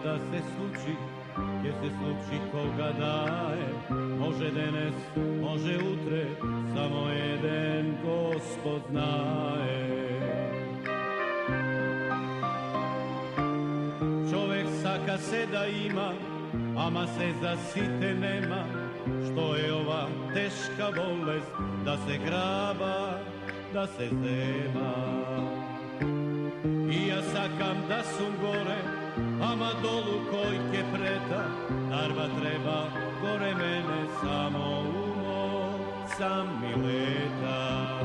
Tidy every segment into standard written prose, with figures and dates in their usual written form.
da se sluči, gdje se sluči koga daje, može denes, može utre, samo jeden Gospod znaje. Čovek saka se da ima, ama se za site nema, što je ova teška bolest, da se graba, da se zema. I ja sakam da sum gore, ama dolu kojke preta, narva treba gore mene, samo umo sam mi leta.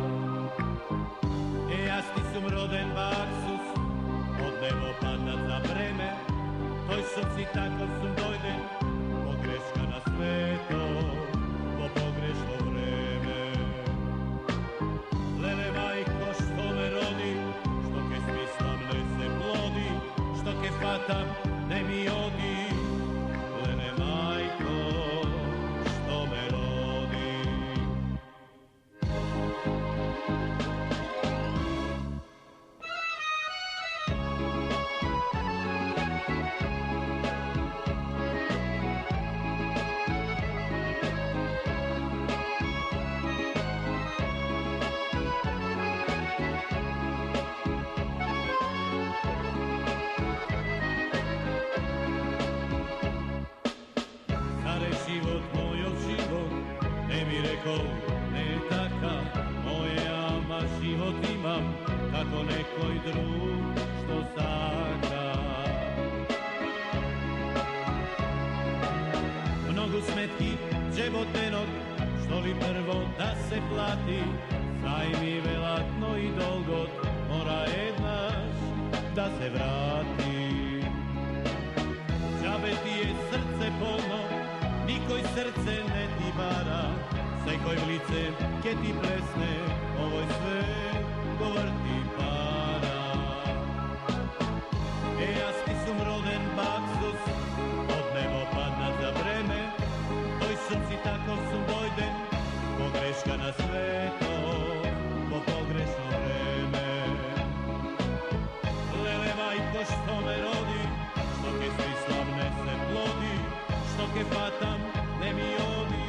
Ja sti sum roden baksus, od nebo padat za vreme, toj srci tako sum dojden, pogreška na sveto, po pogrešno vreme. Lele majko što me rodi, što ke smislam ne se plodi, što ke fatam ne mi odi. Lele majko što me rodi. Život moj od život, ne mi rekao, ne taka, moje ama život imam, kako nekoj drug što saka. Mnogo smetki dževotenog, što li prvo da se plati, saj mi velatno i dolgot, mora jednaš da se vrati. Džabe ti je srce polno, nikoj srce ne ti vara, saj koj v lice ke ti plesne, ovoj sve govrti para. Ja sti sum roden baksus, od nebo padnat za vreme, toj srci tako sum dojden, pogreška na sveto, po pogrešno vreme. Lele majko što me rodi, što ke svi slavne se plodi, što ke fatam ne mi odi.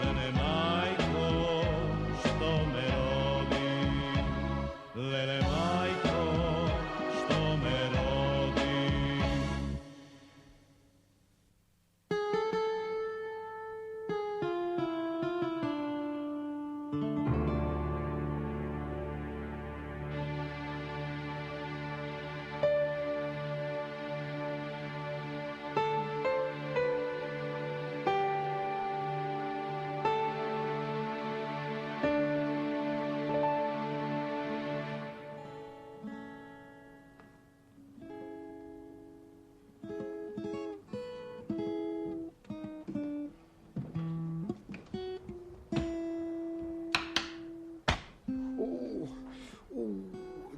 Lele majko što me rodi, lele majko što me rodi.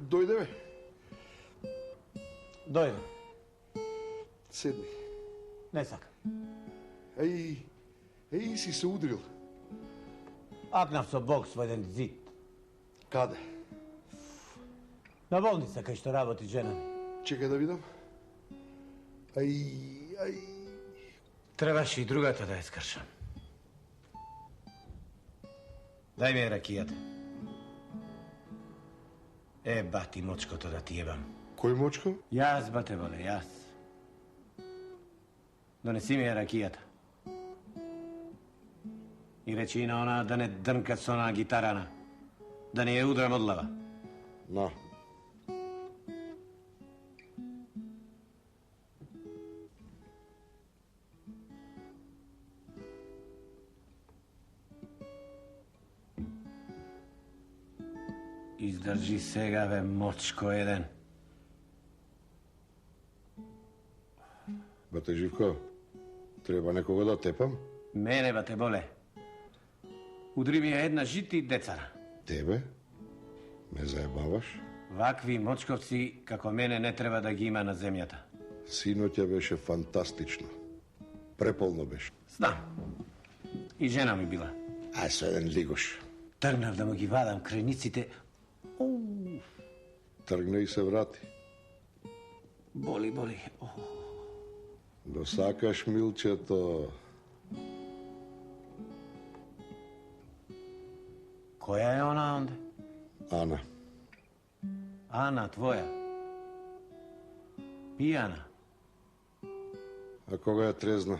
Dojde me? Dojde. Sedmi. Ne saka. Ej, si se udril. Aknav so Bog svojden zid. Kada? Na bolnica kaj što raboti žena. Čekaj da vidim. Trebaš i drugata da je skršam. Daj mi je rakijat. Bati močko to da ti jebam. Koji močko? Jas, bate vole, jas. Donesi mi je rakijata. I reći na ona da ne drnka s ona gitarana. Da ne je udram od lava. Na. Izdrži segave močko jedan. Bate Živko, treba nekoga da tepam? Mene, bate bole. Udri mi je jedna žiti decara. Tebe? Me zajebavaš? Vakvi močkovci, kako mene, ne treba da gi ima na zemljata. Sinoća beše fantastično. Prepolno beše. Znam. I žena mi bila. Aj, sve jedan ligoš. Trgnav da mu gi vadam krenicite. Trgne i se vrati. Boli, boli. Досакаш, Милчето. Која е она онде? Ана. Ана, твоја. Пијана. А кога е трезна?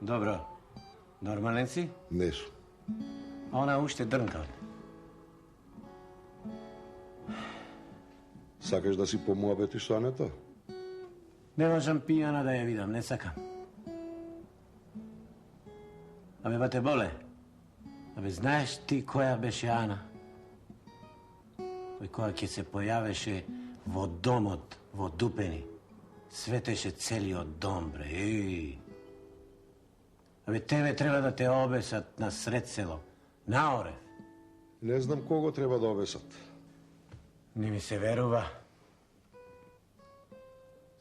Добро. Нормален си? Не су. А она уште дрнкал. Сакаш да си помуабетиш со Анета? Не можам пијана да ја видам, не сакам. Абе, бате боле. Абе, знаеш ти која беше Ана? Кој која ќе се појавеше во домот, во Дупени. Светеше целиот дом, бре. Еј. Абе, тебе треба да те обесат на сред село. Наорев. Не знам кого треба да обесат. Не ми се верува.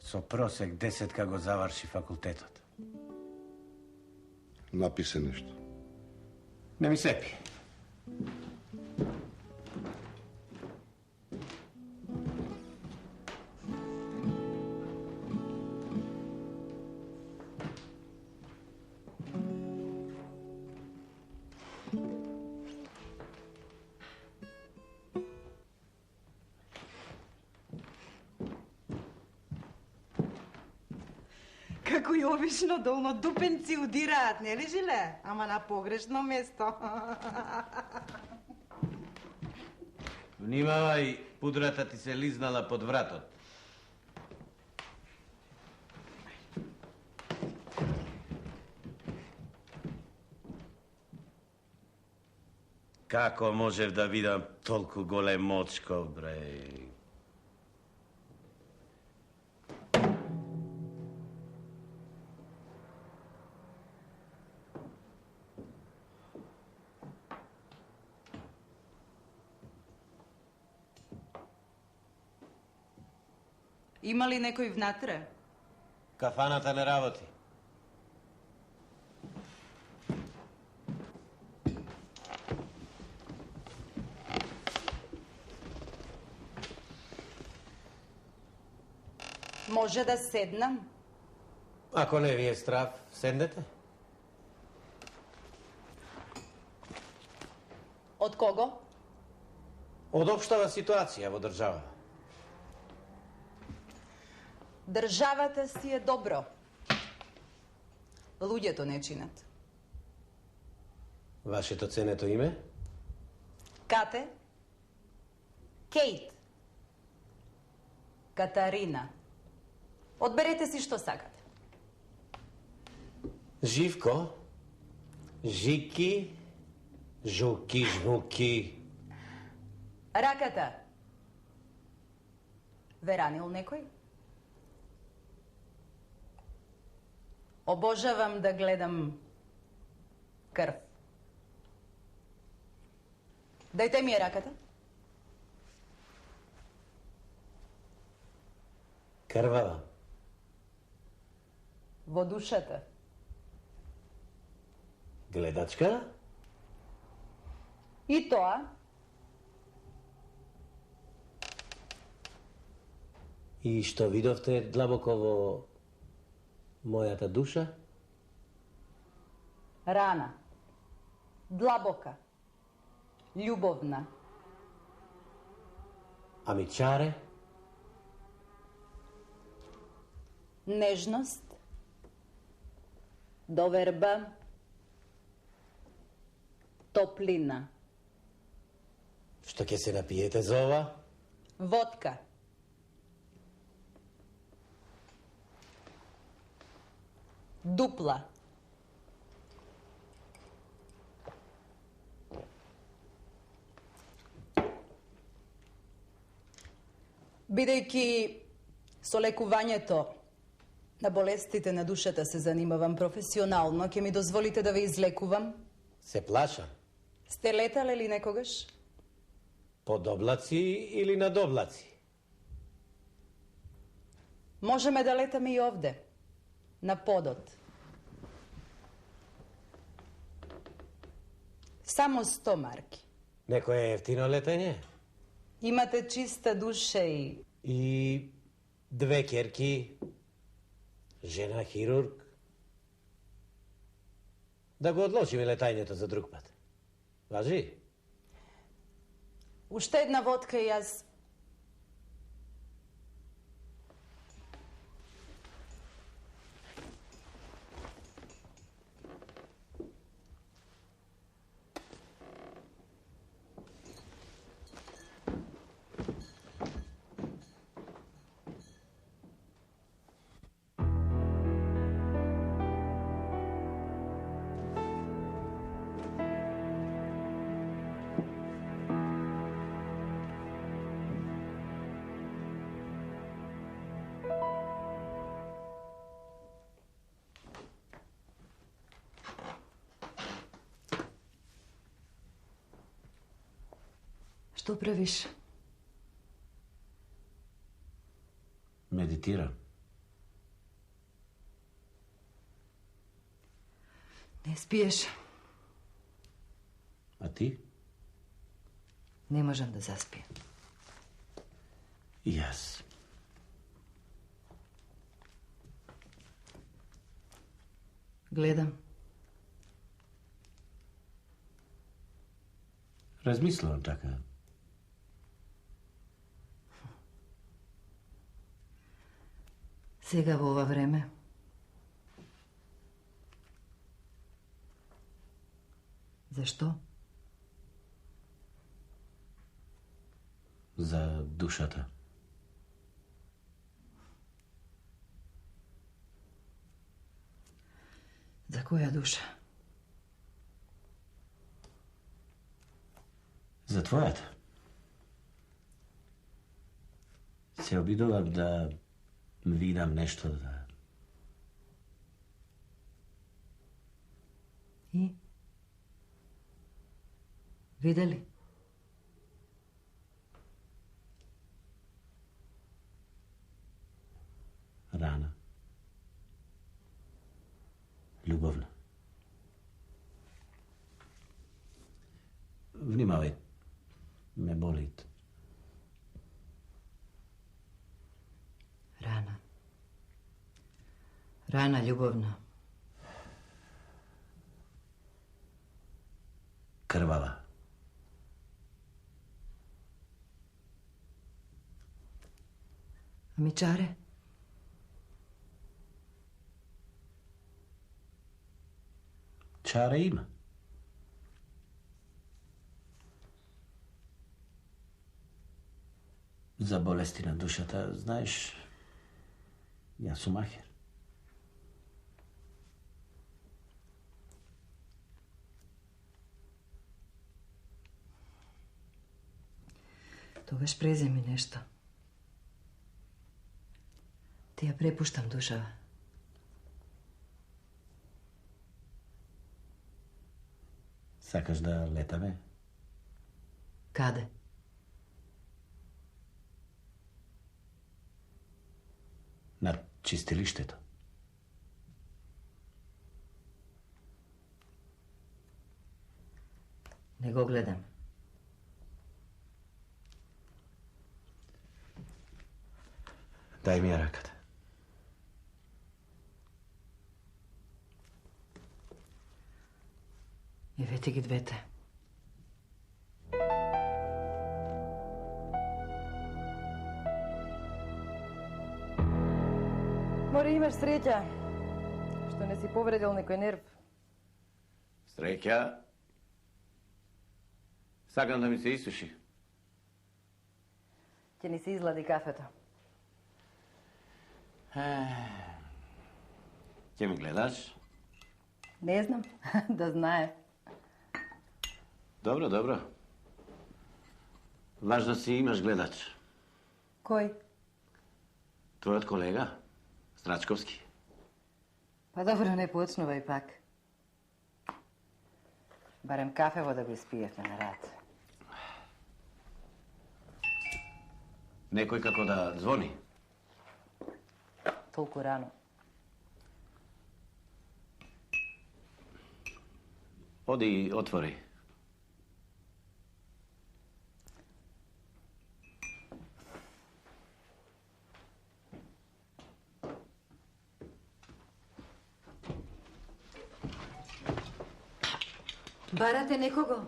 Со просек 10 го заврши факултетот. Написе нешто. Не ми сепи. Како и обично, долно дупенци удираат, не ли, Жиле? Ама на погрешно место. Внимавај, пудрата ти се лизнала под вратот. Како можев да видам толку голем очков, бре? Има ли некој внатре? Кафаната не работи. Може да седнам? Ако не ви е страв, седнете. Од кого? Од општава ситуација во држава. Државата си е добро. Луѓето не чинат. Вашето ценето име? Кате? Кейт? Катарина? Одберете си што сакате. Живко? Жики? Жуки, жмуки? Раката? Ве ранил некој? Обожавам да гледам крв. Дајте ми ја раката. Крвава? Во душата. Гледачка? И тоа? И што видовте длабоко во мојата душа? Рана. Длабока. Љубовна. Ами чаре? Нежност. Доверба. Топлина. Што ќе се напиете за ова? Водка. Дупла. Бидејќи со лекувањето на болестите на душата се занимавам професионално, ќе ми дозволите да ве излекувам? Се плашам. Сте летале ли некогаш? Под облаци или над облаци? Можеме да летаме и овде, на подот. Само 100 марки. Некое ефтино летање? Имате чиста душа и... И 2 керки, Жена хирург. Да го odločime летањето за друг пат. Важи? Уште една водка и јас. Што правиш? Медитирам. Не спиеш. А ти? Не можам да заспием. И јас. Гледам. Размислувам така. Сега во ова време. Зашто? За душата. За која душа? За твојата. Се обидувам да видам нешто да... И? Видели? Рана. Љубовна. Внимавај. Ме болит. Рана. Рана љубовна. Крвава. Ами чаре? Чаре има. За болести на душата, знаеш, јас сум махер. Тогаш преземи нешто. Ти ја препуштам душава. Сакаш да летаме? Каде? Над чистилиштето. Не го гледам. Дај ми ја раката. Евете ги двете. Мора имаш среќа, што не си повредил некој нерв. Среќа. Сакам да ми се исуши. Ќе ни се излади кафето. Ќе ми гледаш? Не знам, да знае. Добро, добро. Важно си имаш гледач. Кој? Твојот колега, Страчковски. Па добро, не почнувај пак. Барем кафево да го испиевме на рад. Некој како да звони. Толку рано. Оди и отвори. Барате некого?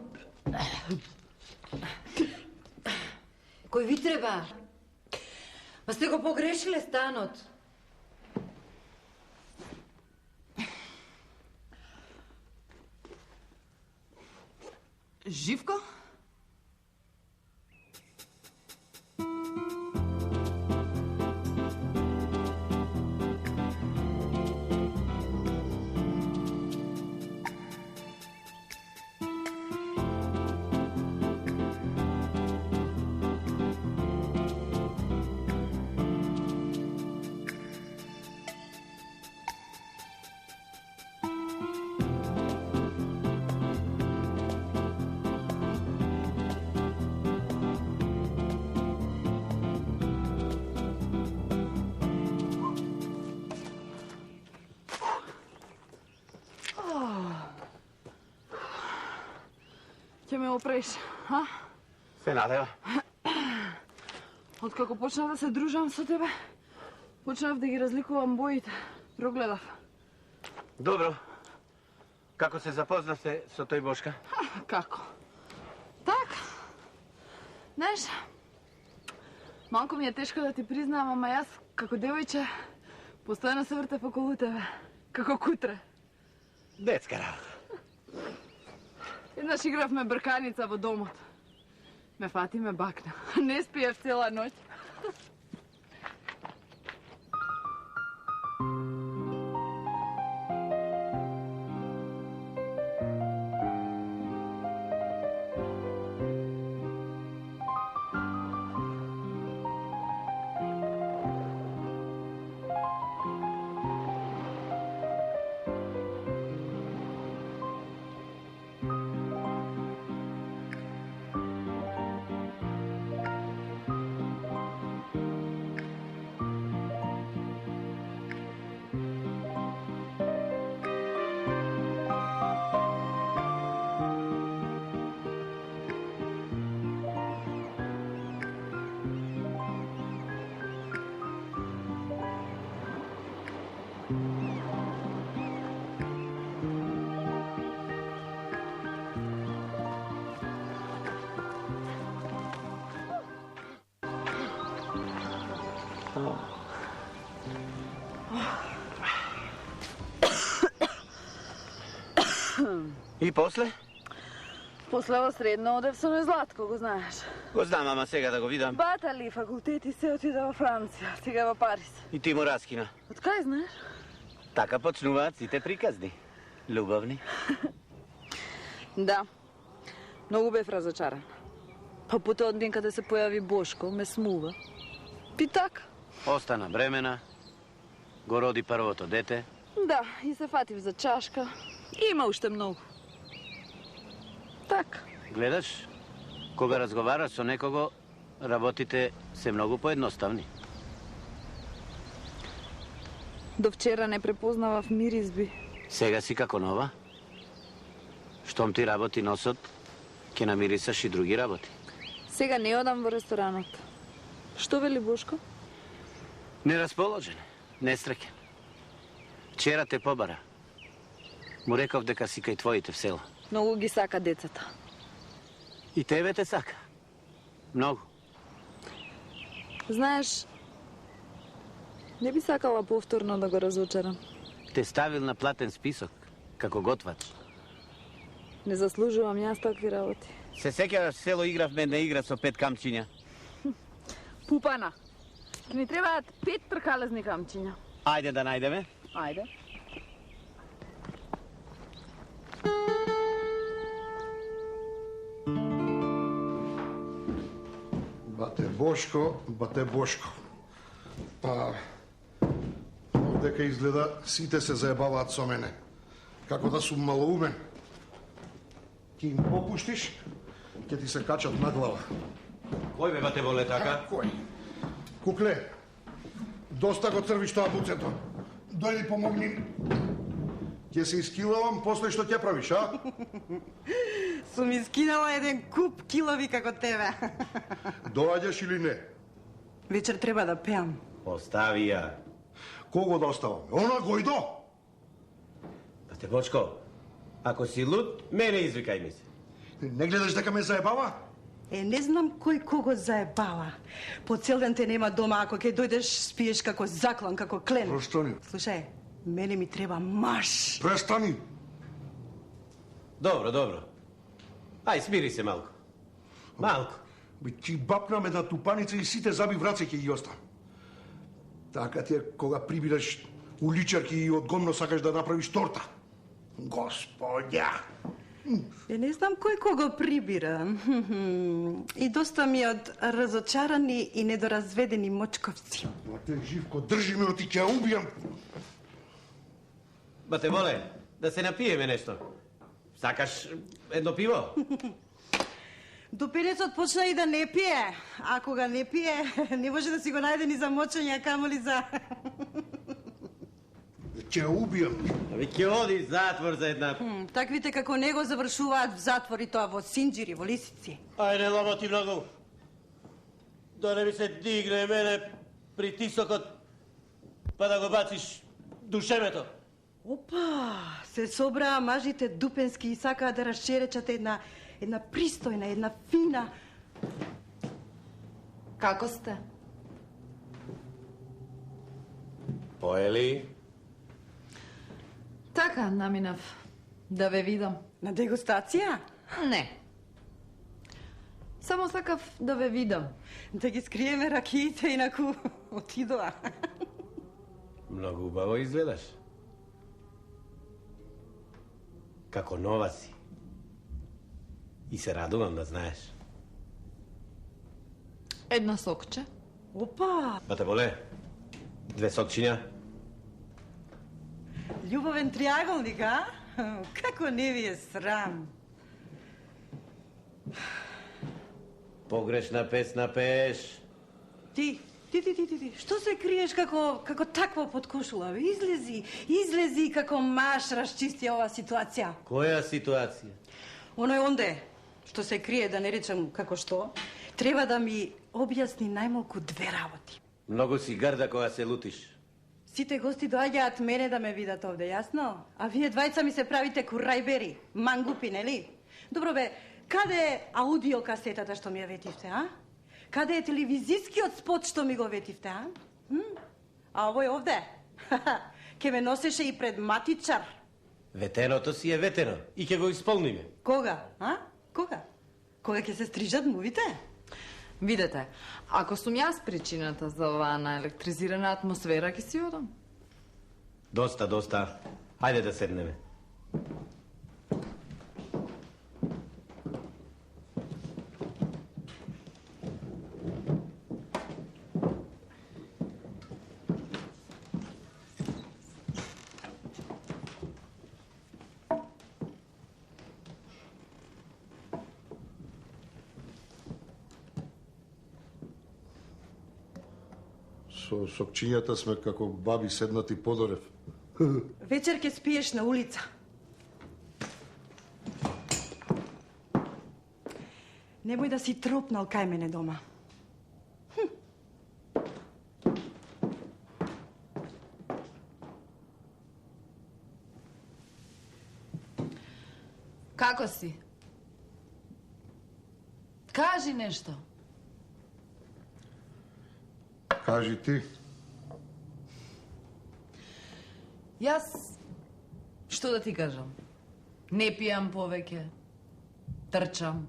Кој ви треба? Ма сте го погрешиле станот. Живко? Ќе ме опреш, а? Се надева. Откако почнав да се дружам со тебе, почнав да ги разликувам боите. Прогледав. Добро. Како се запознавте со тој Бошка? Како? Так. Знаеш, малку ми е тешко да ти признам, ама јас, како девојче, постојано се вртев околу тебе. Како кутре. Детска работа. Еднаш игравме брканица во домот. Ме фати, ме бакна. Не спиев цела ноќ. И после? После во средно одев со Златко, го знаеш. Го знам, ама сега да го видам. Батали факултети се отида во Франција, сега во Париз. И ти му раскина. Од кај знаеш? Така почнуваат сите приказни. Любовни. Да. Многу бев разочаран. Па потоа од ден каде се појави Бошко, ме смува. И така. Остана бремена. Го роди првото дете. Да, и се фатив за чашка. Има уште многу. Така. Гледаш, кога разговараш со некого, работите се многу поедноставни. До вчера не препознавав миризби. Сега си како нова. Штом ти работи носот, ќе намирисаш и други работи. Сега не одам во ресторанот. Што вели Бошко? Нерасположен, несреќен. Вчера те побара. Му реков дека си кај твоите в село. Многу ги сака децата. И тебе те сака. Многу. Знаеш, не би сакала повторно да го разочарам. Те ставил на платен список, како готвач. Не заслужувам јас такви работи. Се сеќаваш село игравме една игра со 5 камчиња. Пупана. Ни требаат 5 тркалезни камчиња. Ајде да најдеме. Ајде. Бате Бошко, бате Бошко. Па, дека изгледа сите се заебаваат со мене. Како да сум малоумен. Ти им попуштиш, ќе ти се качат на глава. Кој бе бате воле така? Кој? Кукле, доста го црвиш тоа буцето. Дојди помогни. Ќе се искилавам после што ќе правиш, а? Сум искинала еден куп килови како тебе. Доаѓаш или не? Вечер треба да пеам. Остави ја. Кого да оставаме? Она Гојдо? Бате Бочко, Ако си луд, мене извикај ми се. Не гледаш дека ме заебава? Не знам кој кого заебава. По цел ден те нема дома, ако ќе дојдеш, спиеш како заклан, како клен. Престани. Слушај, мене ми треба маш. Престани. Добро, добро. Ај, смири се малку. Малку. Би ти бапнам една тупаница и сите заби враце ќе ги оставам. Така ти е кога прибираш уличарки и одгонно сакаш да направиш торта. Господја! Не знам кој кого прибира. И доста ми од разочарани и недоразведени мочковци. Ма те, Живко, држи ме, ти ќе убијам. Бате, воле, да се напиеме нешто. Сакаш едно пиво? Допенецот почна и да не пие, а кога не пие, не може да си го најде ни за мочење, а камоли за... Ќе убијам. Аби ќе оди в затвор за една... Таквите како него завршуваат в затвор и тоа во Синџири, во Лисици. Ајде, ломоти многу. Да не ми се дигне мене притисокот, па да го бациш душемето. Опа, се собраа мажите дупенски и сакаат да расчеречат една пристојна, една фина... Како сте? Поели? Така, наминав. Да ве видам. На дегустација? Не. Само сакав да ве видам. Да ги скриеме ракиите, инаку отидоа. Многу убаво изгледаш. Како нова си. И се радувам да знаеш. Една сокче. Опа, Бате, воле, 2 сокчиња. љубовен триаголник, а? Како не ви е срам? Погрешна песна пееш. Ти, што се криеш како такво под кошула? Бе? Излези како маш расчисти ова ситуација. Која ситуација? Оној онде, што се крие, да не речем како што, треба да ми објасни најмалку 2 работи. Многу си гарда кога се лутиш. Сите гости доаѓаат мене да ме видат овде, јасно? А вие двајца ми се правите курајбери, мангупи, нели? Добро бе, каде е аудиокасетата што ми ја ветивте, а? Каде е телевизискиот спот што ми го ветивте, а? А овој овде? Ке ме носеше и пред матичар. Ветеното си е ветено и ќе го исполниме. Кога, а? Кога? Кога ќе се стрижат мувите? Видете, ако сум јас причината за оваа наелектризирана атмосфера, ќе си одам. Доста. Хајде да седнеме. Со сокчињата сме како баби седнати подорев. Вечер ќе спиеш на улица. Немој да си тропнал кај мене дома. Како си? Кажи нешто. Кажи ти. Јас, што да ти кажам? Не пијам повеќе. Трчам.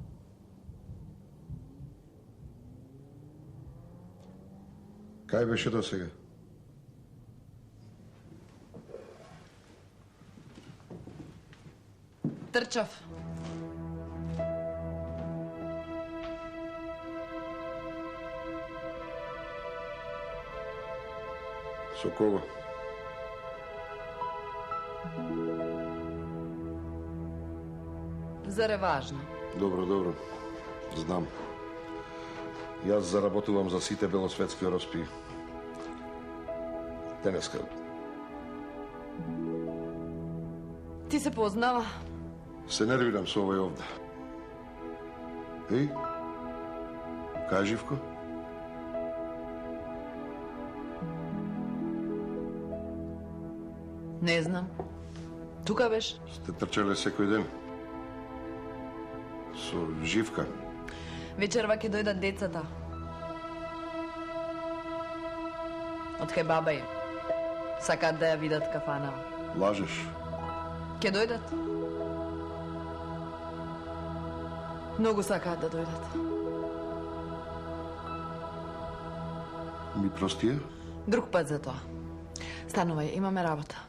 Кај беше до сега? Трчав. Со кого? Заре важно. Добро. Знам. Јас заработувам за сите белосветски ороспи. Денеска. Ти се познава? Се нервирам со овој овде. Еј? Кај Живко? Не знам. Тука беше. Сте трчале секој ден? Со Живка? Вечерва ќе дојдат децата. Од кај баба ја. Сакаат да ја видат кафанава. Лажеш? Ќе дојдат. Многу сакаат да дојдат. Ми простија? Друг пат за тоа. Станувај, имаме работа.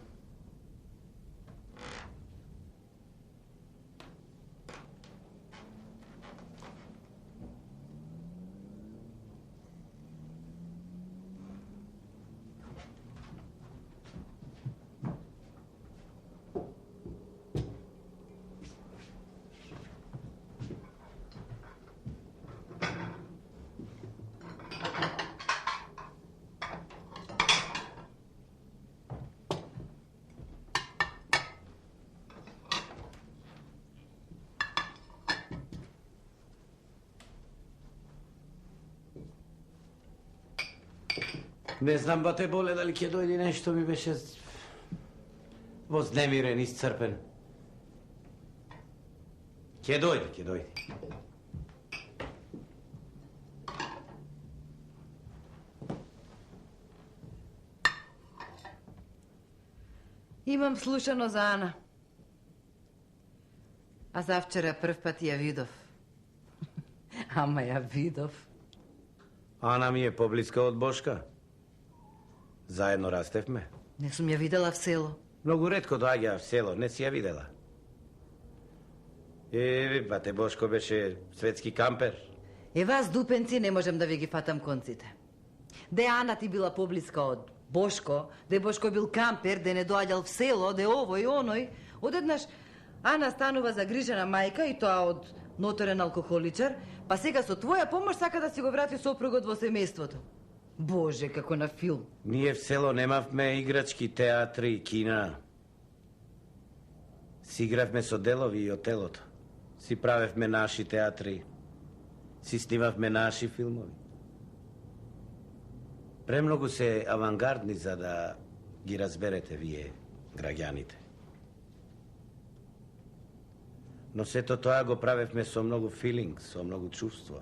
Не знам, бате Боле, дали ќе дојде нешто, ми беше вознемирен, исцрпен. Ќе дојде, ќе дојде. Имам слушано за Ана. А завчера прв пат ја видов. Ама ја видов. Ана ми е поблиска од Бошка. Заедно растевме. Не сум ја видела в село. Многу ретко доаѓа в село, не си ја видела. Бате Бошко беше светски кампер. Вас, дупенци, не можем да ви ги фатам конците. Де Ана ти била поблиска од Бошко, де Бошко бил кампер, де не доаѓал в село, де овој и оној, одеднаш Ана станува загрижена мајка и тоа од ноторен алкохоличар, па сега со твоја помош сака да си го врати сопругот во семејството. Боже, како на филм. Ние в село немавме играчки, театри и кина. Си игравме со делови и од телото. Си правевме наши театри. Си снимавме наши филмови. Премногу се авангардни за да ги разберете вие, граѓаните. Но сето тоа го правевме со многу филинг, со многу чувство.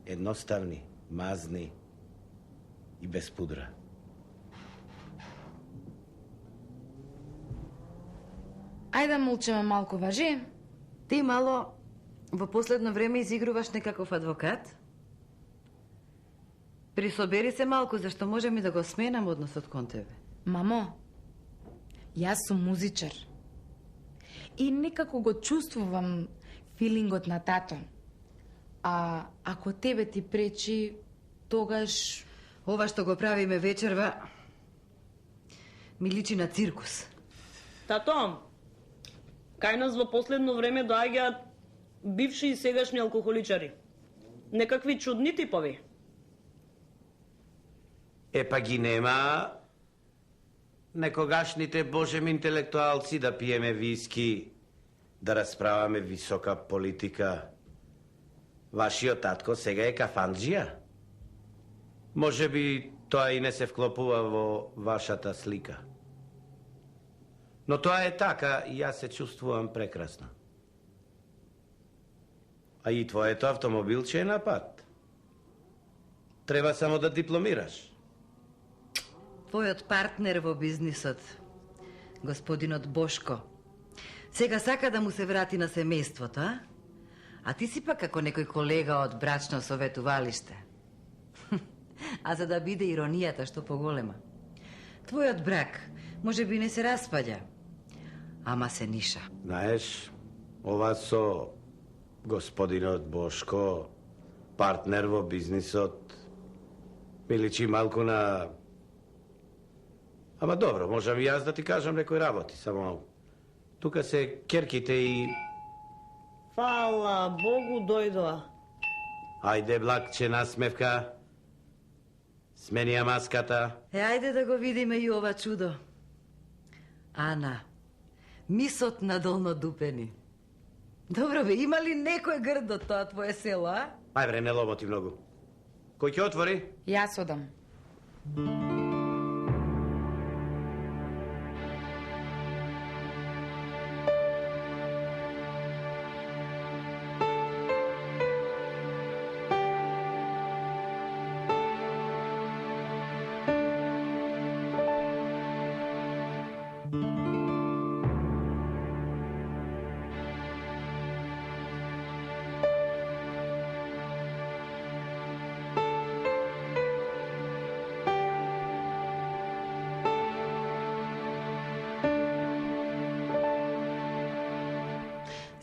Едноставни, мазни и без пудра. Ајде да молчеме малку, важи? Ти мало во последно време изигруваш некаков адвокат? Присобери се малку, зашто можем и да го сменам односот кон тебе. Мамо, јас сум музичар. И некако го чувствувам филингот на тато. А ако тебе ти пречи, тогаш... Ова што го правиме вечерва ми личи на циркус. Тато, кај нас во последно време доаѓаат бивши и сегашни алкохоличари. Некакви чудни типови. Па ги нема некогашните божем интелектуалци да пиеме виски, да расправаме висока политика. Вашиот татко сега е кафанджија. Може би тоа и не се вклопува во вашата слика. Но тоа е така и јас се чувствувам прекрасно. А и твоето автомобилче е на пат. Треба само да дипломираш. Твојот партнер во бизнисот, господинот Бошко, сега сака да му се врати на семејството, а? А ти си пак како некој колега од брачно советувалиште. А за да биде иронијата што поголема. Твојот брак може би не се распаѓа, ама се ниша. Знаеш, ова со господинот Бошко, партнер во бизнисот, ми личи малку на... Ама добро, можам и јас да ти кажам некои работи, само тука се керките и... Фала Богу, дојдоа. Ајде, блакче, насмевка. Смени ја маската. Ајде да го видиме и ова чудо. Ана, мисот на долнодупени. Добро бе, има ли некој грд од тоа твое село, а? Ај бре, не лоботи многу. Кој ќе отвори? Јас одам.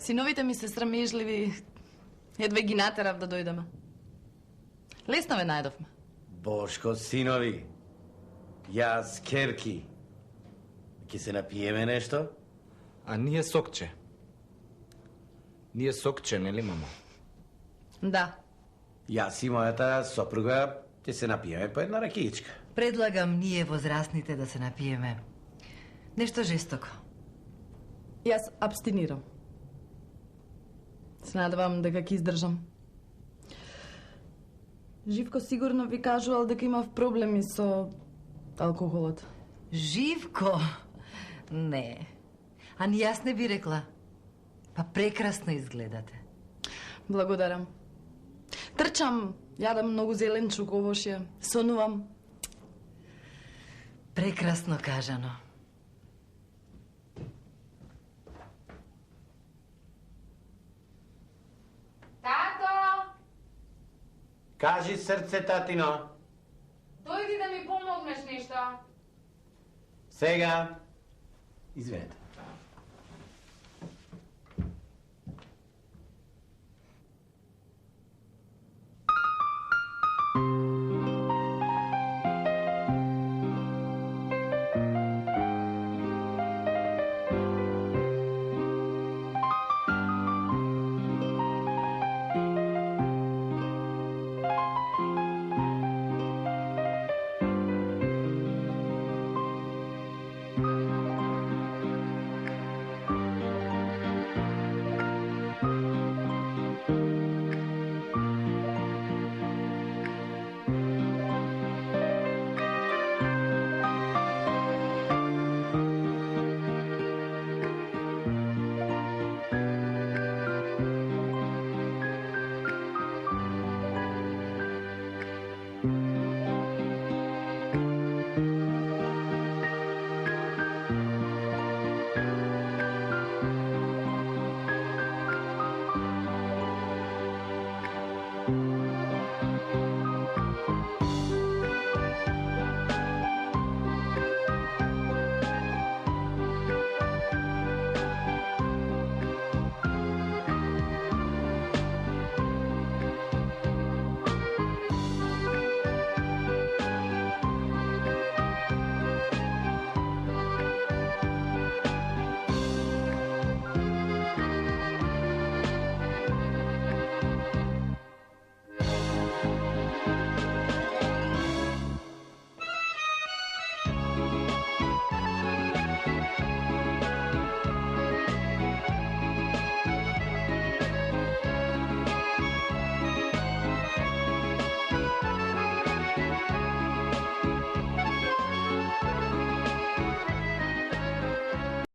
Синовите ми се срамежливи. Едве ги натерав да дојдеме. Лесно ве најдовме. Бошко, синови, јас, керки, ќе се напиеме нешто? А ние сокче. Ние сокче, нели, мамо? Да. Јас и мојата сопруга ќе се напиеме по една ракијичка. Предлагам ние возрастните да се напиеме. Нешто жестоко. Јас абстинирам. Се надевам дека ќе издржам. Живко сигурно ви кажувал дека имав проблеми со алкохолот. Живко? Не. А ни јас не би рекла. Па прекрасно изгледате. Благодарам. Трчам, јадам многу зеленчук, овошје, сонувам. Прекрасно кажано. Тато! Кажи срце, татино. Дојди да ми помогнеш нешто. Сега. Извинете.